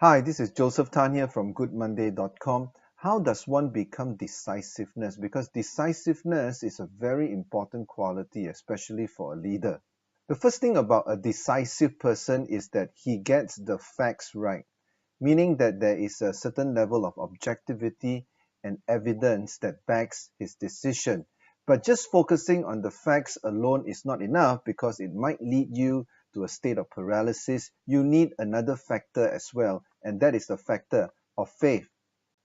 Hi, this is Joseph Tan here from goodmonday.com. How does one become decisiveness? Because decisiveness is a very important quality, especially for a leader. The first thing about a decisive person is that he gets the facts right, meaning that there is a certain level of objectivity and evidence that backs his decision. But just focusing on the facts alone is not enough because it might lead you to a state of paralysis. You need another factor as well, and that is the factor of faith.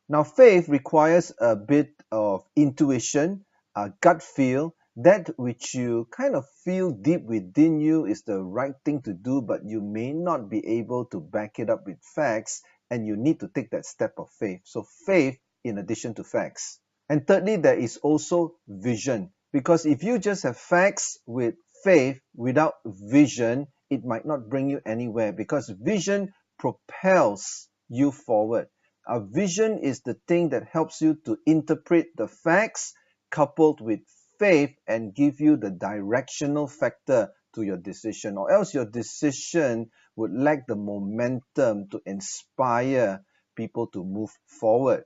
Now, faith requires a bit of intuition, a gut feel, that which you kind of feel deep within you is the right thing to do, but you may not be able to back it up with facts, and you need to take that step of faith. So, faith in addition to facts. And thirdly, there is also vision, because if you just have facts with faith without vision, it might not bring you anywhere because vision propels you forward. A vision is the thing that helps you to interpret the facts coupled with faith and give you the directional factor to your decision, or else your decision would lack the momentum to inspire people to move forward.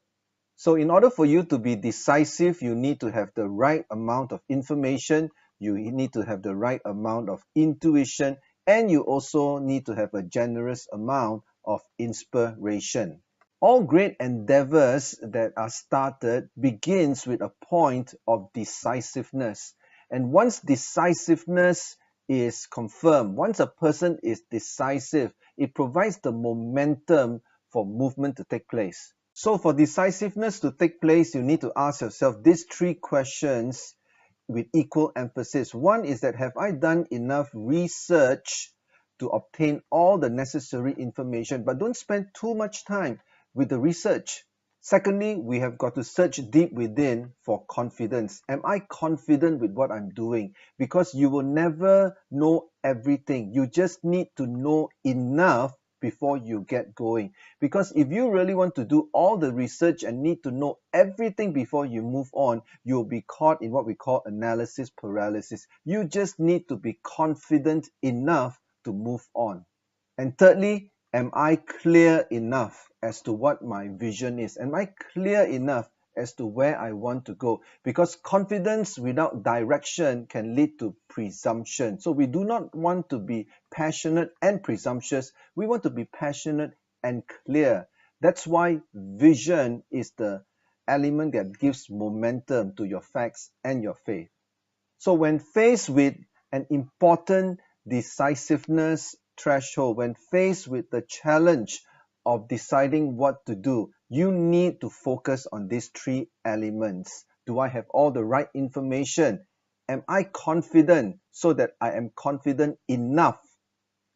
So in order for you to be decisive, you need to have the right amount of information, you need to have the right amount of intuition, and you also need to have a generous amount of inspiration. All great endeavors that are started begins with a point of decisiveness. And once decisiveness is confirmed, once a person is decisive, it provides the momentum for movement to take place. So for decisiveness to take place, you need to ask yourself these three questions with equal emphasis. One is that, have I done enough research to obtain all the necessary information? But don't spend too much time with the research. Secondly, we have got to search deep within for confidence. Am I confident with what I'm doing? Because you will never know everything. You just need to know enough before you get going. Because if you really want to do all the research and need to know everything before you move on, you'll be caught in what we call analysis paralysis. You just need to be confident enough to move on. And thirdly, am I clear enough as to what my vision is? Am I clear enough as to where I want to go? Because confidence without direction can lead to presumption. So we do not want to be passionate and presumptuous. We want to be passionate and clear. That's why vision is the element that gives momentum to your facts and your faith. So when faced with an important decisiveness threshold, when faced with the challenge of deciding what to do, you need to focus on these three elements. Do I have all the right information? Am I confident so that I am confident enough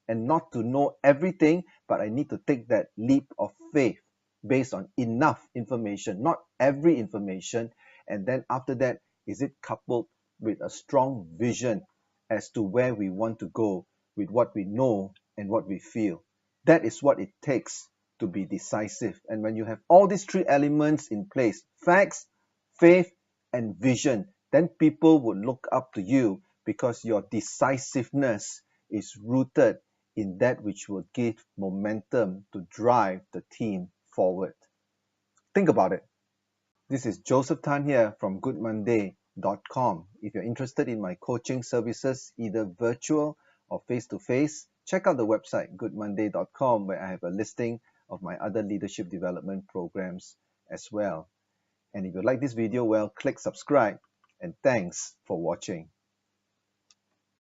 and not to know everything, but I need to take that leap of faith based on enough information, not every information. And then after that, is it coupled with a strong vision as to where we want to go with what we know and what we feel? That is what it takes to be decisive. And when you have all these three elements in place, facts, faith, and vision, then people would look up to you because your decisiveness is rooted in that which will give momentum to drive the team forward. Think about it. This is Joseph Tan here from goodmonday.com. If you're interested in my coaching services, either virtual or face-to-face, check out the website goodmonday.com, where I have a listing of my other leadership development programs as well. And if you like this video, well, click subscribe, and thanks for watching.